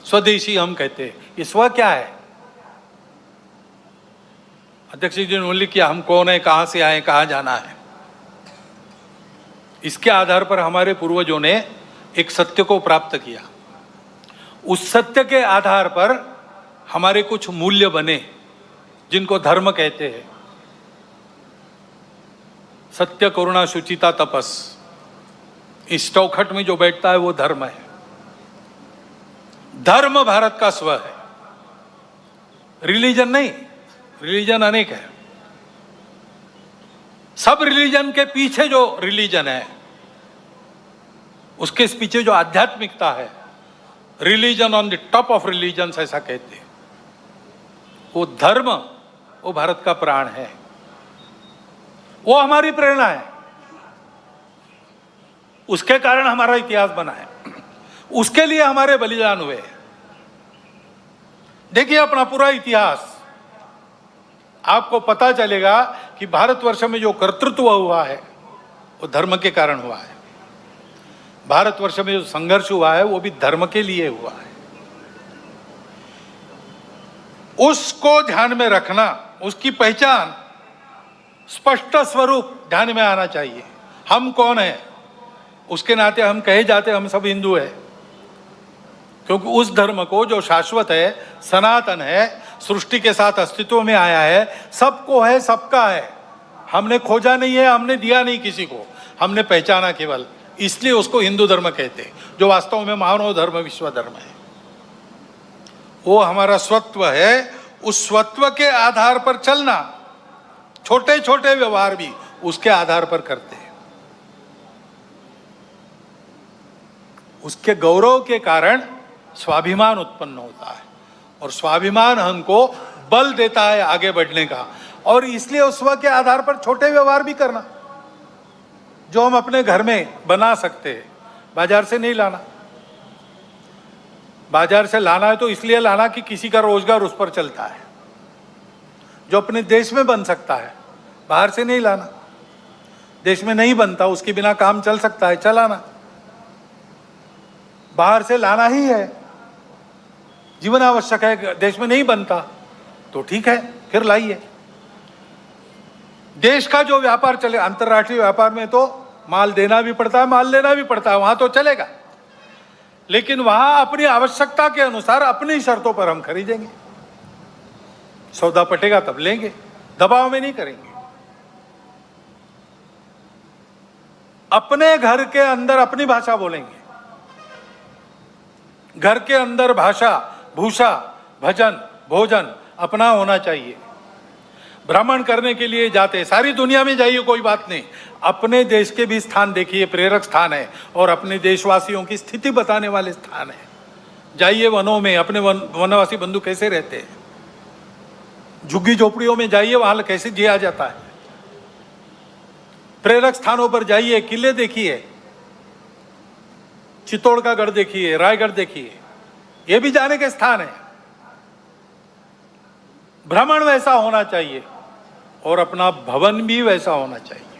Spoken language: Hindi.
स्वदेशी हम कहते हैं। ये स्व क्या है? अध्यक्ष जी ने उल्लेख किया, हम कौन है, कहां से आए, कहां जाना है। इसके आधार पर हमारे पूर्वजों ने एक सत्य को प्राप्त किया। उस सत्य के आधार पर हमारे कुछ मूल्य बने जिनको धर्म कहते हैं। सत्य, करुणा, शुचिता, तपस, इस चौखट में जो बैठता है वो धर्म है। धर्म भारत का स्व है, रिलीजन नहीं। रिलीजन अनेक है। सब रिलीजन के पीछे जो रिलीजन है, उसके पीछे जो आध्यात्मिकता है, religion on the top of religion ऐसा कहते हैं, वो धर्म, वो भारत का प्राण है, वो हमारी प्रेरणा है। उसके कारण हमारा इतिहास बना है, उसके लिए हमारे बलिदान हुए। देखिए अपना पूरा इतिहास, आपको पता चलेगा कि भारतवर्ष में जो कर्तृत्व हुआ है वो धर्म के कारण हुआ है। भारतवर्ष में जो संघर्ष हुआ है वो भी धर्म के लिए हुआ है। उसको ध्यान में रखना, उसकी पहचान, स्पष्ट स्वरूप ध्यान में आना चाहिए। हम कौन है, उसके नाते हम कहे जाते हम सब हिंदू है, क्योंकि उस धर्म को जो शाश्वत है, सनातन है, सृष्टि के साथ अस्तित्व में आया है, सबको है, सबका है। हमने खोजा नहीं है, हमने दिया नहीं किसी को, हमने पहचाना केवल, इसलिए उसको हिंदू धर्म कहते हैं, जो वास्तव में मानव धर्म, विश्व धर्म है। वो हमारा स्वत्व है। उस स्वत्व के आधार पर चलना, छोटे छोटे व्यवहार भी उसके आधार पर करते हैं। उसके गौरव के कारण स्वाभिमान उत्पन्न होता है, और स्वाभिमान हमको बल देता है आगे बढ़ने का। और इसलिए उस स्व के आधार पर छोटे व्यवहार भी करना, जो हम अपने घर में बना सकते हैं, बाजार से नहीं लाना। बाजार से लाना है तो इसलिए लाना कि किसी का रोजगार उस पर चलता है। जो अपने देश में बन सकता है, बाहर से नहीं लाना। देश में नहीं बनता, उसके बिना काम चल सकता है, चलाना। बाहर से लाना ही है, जीवन आवश्यक है, देश में नहीं बनता तो ठीक है, फिर लाइए। देश का जो व्यापार चले, अंतर्राष्ट्रीय व्यापार में तो माल देना भी पड़ता है, माल लेना भी पड़ता है, वहां तो चलेगा। लेकिन वहां अपनी आवश्यकता के अनुसार अपनी शर्तों पर हम खरीदेंगे। सौदा पटेगा तब लेंगे, दबाव में नहीं करेंगे। अपने घर के अंदर अपनी भाषा बोलेंगे। घर के अंदर भाषा, भूषा, भजन, भोजन अपना होना चाहिए। भ्रमण करने के लिए जाते, सारी दुनिया में जाइए, कोई बात नहीं, अपने देश के भी स्थान देखिए, प्रेरक स्थान है, और अपने देशवासियों की स्थिति बताने वाले स्थान है। जाइए वनों में, अपने वनवासी बंधु कैसे रहते हैं, झुग्गी झोपड़ियों में जाइए, वहां कैसे जिया जाता है। प्रेरक स्थानों पर जाइए, किले देखिए, चित्तौड़ का गढ़ देखिए, रायगढ़ देखिए, ये भी जाने के स्थान है। भ्रमण वैसा होना चाहिए और अपना भवन भी वैसा होना चाहिए।